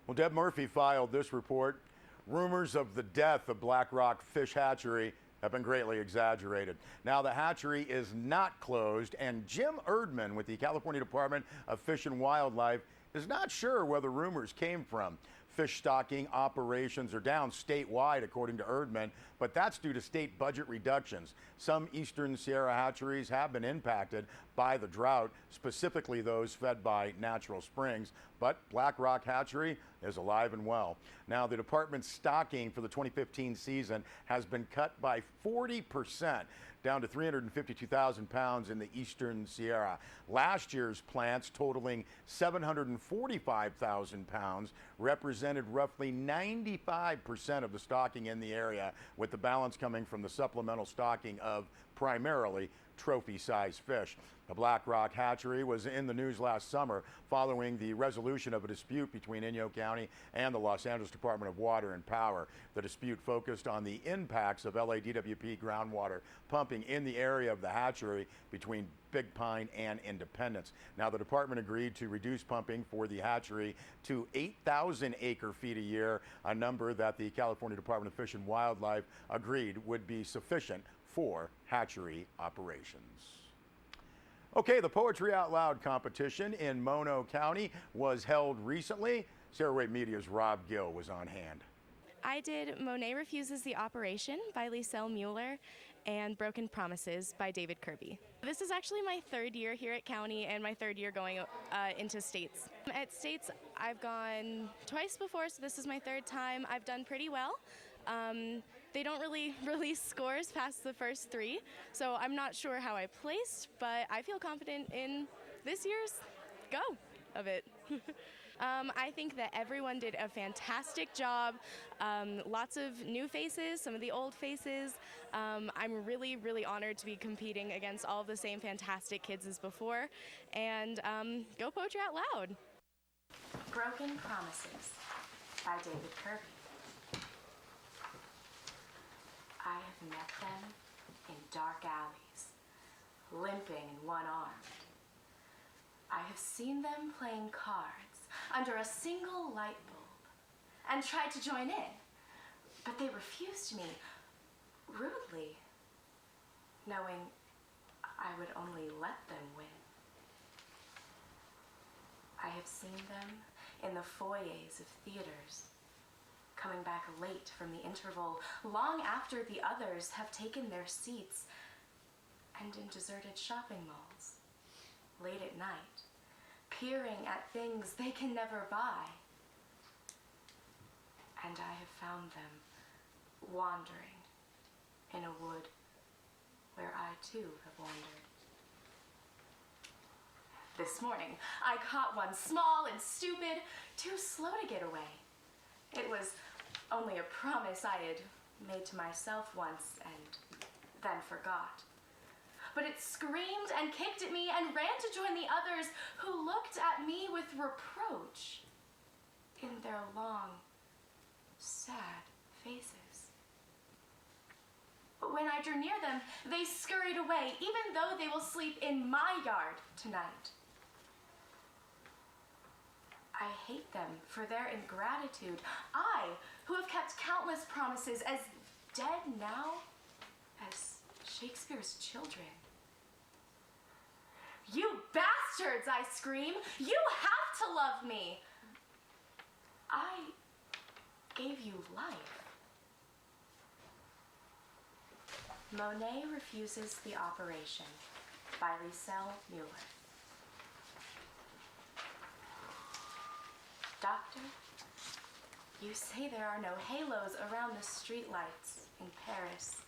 Well, Deb Murphy filed this report. Rumors of the death of Blackrock Fish Hatchery have been greatly exaggerated. Now the hatchery is not closed, and Jim Erdman with the California Department of Fish and Wildlife is not sure where the rumors came from. Fish stocking operations are down statewide, according to Erdman, but that's due to state budget reductions. Some Eastern Sierra hatcheries have been impacted by the drought, specifically those fed by natural springs, but Blackrock Hatchery is alive and well. Now, the department's stocking for the 2015 season has been cut by 40%, down to 352,000 pounds in the Eastern Sierra. Last year's plants, totaling 745,000 pounds, represented roughly 95% of the stocking in the area, with the balance coming from the supplemental stocking of primarily trophy-sized fish. The Blackrock Hatchery was in the news last summer following the resolution of a dispute between Inyo County and the Los Angeles Department of Water and Power. The dispute focused on the impacts of LADWP groundwater pumping in the area of the hatchery between Big Pine and Independence. Now, the department agreed to reduce pumping for the hatchery to 8,000 acre-feet a year, a number that the California Department of Fish and Wildlife agreed would be sufficient for hatchery operations. Okay, the Poetry Out Loud competition in Mono County was held recently. Sarah Wade Media's Rob Gill was on hand. I did Monet Refuses the Operation by Liselle Mueller and Broken Promises by David Kirby. This is actually my third year here at County and my third year going into states. At states, I've gone twice before, so this is my third time. I've done pretty well. They don't really release scores past the first three, so I'm not sure how I placed, but I feel confident in this year's go of it. I think that everyone did a fantastic job. Lots of new faces, some of the old faces. I'm really, really honored to be competing against all of the same fantastic kids as before. And go Poetry Out Loud. Broken Promises by David Kirby. I have met them in dark alleys, limping and one-armed. I have seen them playing cards under a single light bulb and tried to join in, but they refused me rudely, knowing I would only let them win. I have seen them in the foyers of theaters, coming back late from the interval, long after the others have taken their seats, and in deserted shopping malls, late at night, peering at things they can never buy. And I have found them wandering in a wood where I too have wandered. This morning, I caught one small and stupid, too slow to get away. It was only a promise I had made to myself once and then forgot. But it screamed and kicked at me and ran to join the others, who looked at me with reproach in their long, sad faces. But when I drew near them, they scurried away, even though they will sleep in my yard tonight. I hate them for their ingratitude. I, who have kept countless promises, as dead now as Shakespeare's children. You bastards, I scream! You have to love me! I gave you life. Monet Refuses the Operation by Liselle Mueller. Doctor, you say there are no halos around the streetlights in Paris.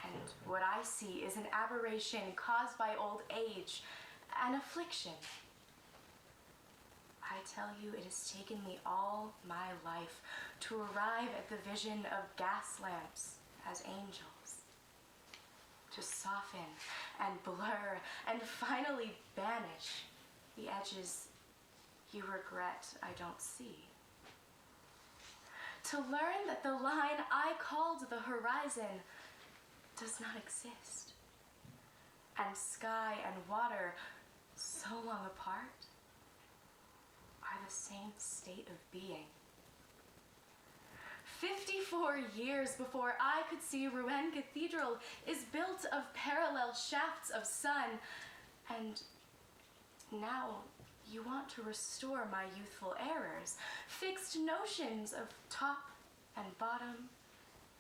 And what I see is an aberration caused by old age, an affliction. I tell you, it has taken me all my life to arrive at the vision of gas lamps as angels, to soften and blur and finally banish the edges you regret I don't see. To learn that the line I called the horizon does not exist, and sky and water, so long apart, are the same state of being. 54 years before I could see Rouen Cathedral is built of parallel shafts of sun, and now you want to restore my youthful errors, fixed notions of top and bottom,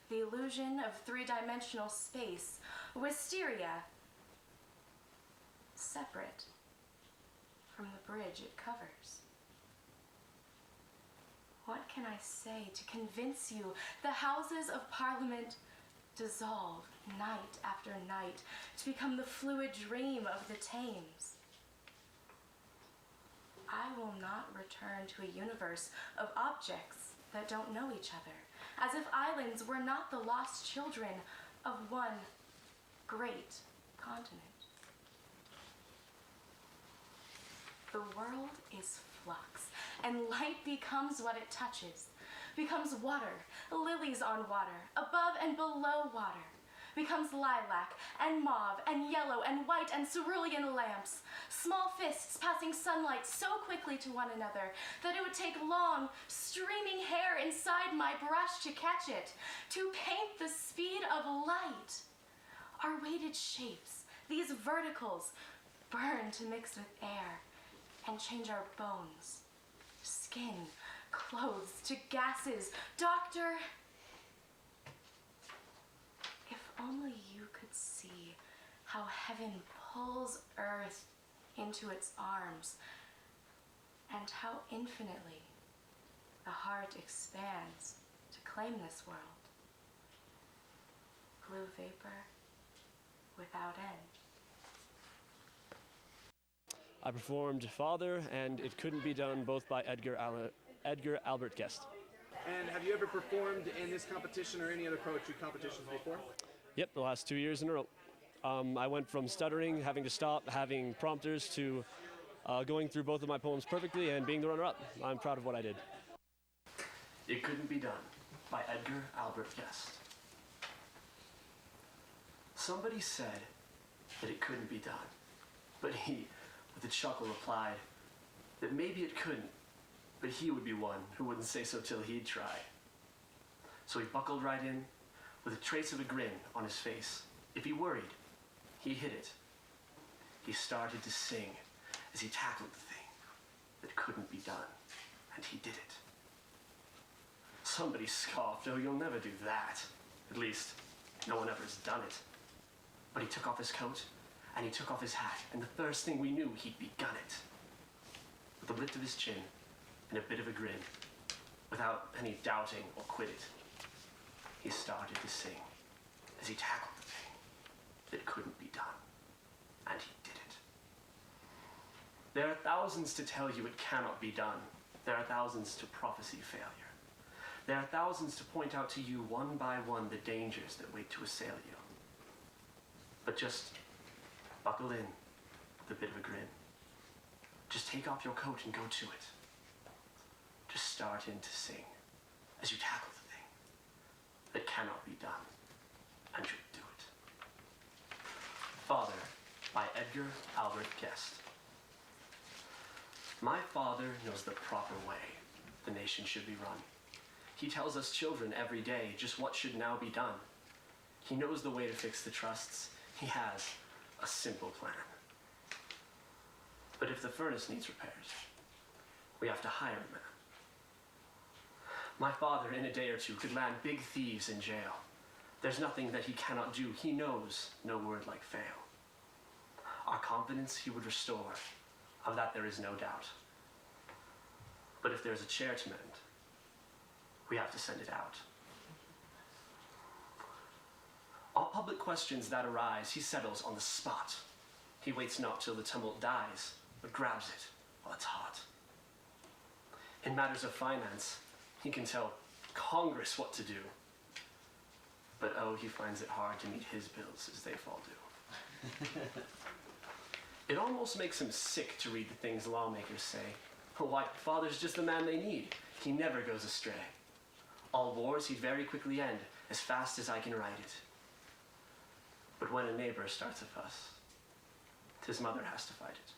the illusion of three-dimensional space, wisteria, separate from the bridge it covers. What can I say to convince you the Houses of Parliament dissolve night after night to become the fluid dream of the Thames? I will not return to a universe of objects that don't know each other, as if islands were not the lost children of one great continent. The world is flux, and light becomes what it touches, becomes water, lilies on water, above and below water, becomes lilac and mauve and yellow and white and cerulean lamps, small fists passing sunlight so quickly to one another that it would take long, streaming hair inside my brush to catch it, to paint the speed of light. Our weighted shapes, these verticals, burn to mix with air and change our bones, skin, clothes to gases. Doctor, if only you could see how heaven pulls earth into its arms, and how infinitely the heart expands to claim this world. Blue vapor without end. I performed Father and It Couldn't Be Done, both by Edgar Albert Guest. And have you ever performed in this competition or any other poetry competitions before? Yep, the last 2 years in a row. I went from stuttering, having to stop, having prompters, to going through both of my poems perfectly and being the runner-up. I'm proud of what I did. It Couldn't Be Done by Edgar Albert Guest. Somebody said that it couldn't be done, but he, with a chuckle, replied that maybe it couldn't, but he would be one who wouldn't say so till he'd tried. So he buckled right in, with a trace of a grin on his face. If he worried, he hid it. He started to sing as he tackled the thing that couldn't be done, and he did it. Somebody scoffed, "Oh, you'll never do that. At least, no one ever has done it." But he took off his coat, and he took off his hat, and the first thing we knew, he'd begun it. With a lift of his chin and a bit of a grin, without any doubting or quit it, he started to sing as he tackled the thing that couldn't be done, and he did it. There are thousands to tell you it cannot be done. There are thousands to prophesy failure. There are thousands to point out to you one by one the dangers that wait to assail you. But just buckle in with a bit of a grin. Just take off your coat and go to it. Just start in to sing as you tackle the thing that cannot be done, and you'll do it. Father by Edgar Albert Guest. My father knows the proper way the nation should be run. He tells us children every day just what should now be done. He knows the way to fix the trusts. He has a simple plan. But if the furnace needs repairs, we have to hire a man. My father, in a day or two, could land big thieves in jail. There's nothing that he cannot do. He knows no word like fail. Our confidence he would restore, of that there is no doubt. But if there's a chair to mend, we have to send it out. All public questions that arise, he settles on the spot. He waits not till the tumult dies, but grabs it while it's hot. In matters of finance, he can tell Congress what to do. But oh, he finds it hard to meet his bills as they fall due. It almost makes him sick to read the things lawmakers say. Why, father's just the man they need. He never goes astray. All wars he'd very quickly end, as fast as I can write it. But when a neighbor starts a fuss, his mother has to fight it.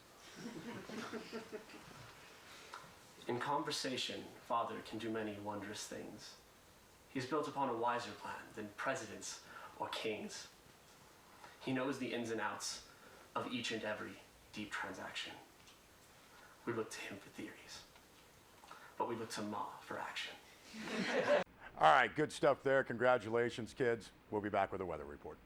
In conversation, Father can do many wondrous things. He's built upon a wiser plan than presidents or kings. He knows the ins and outs of each and every deep transaction. We look to him for theories, but we look to Ma for action. All right, good stuff there. Congratulations, kids. We'll be back with a weather report.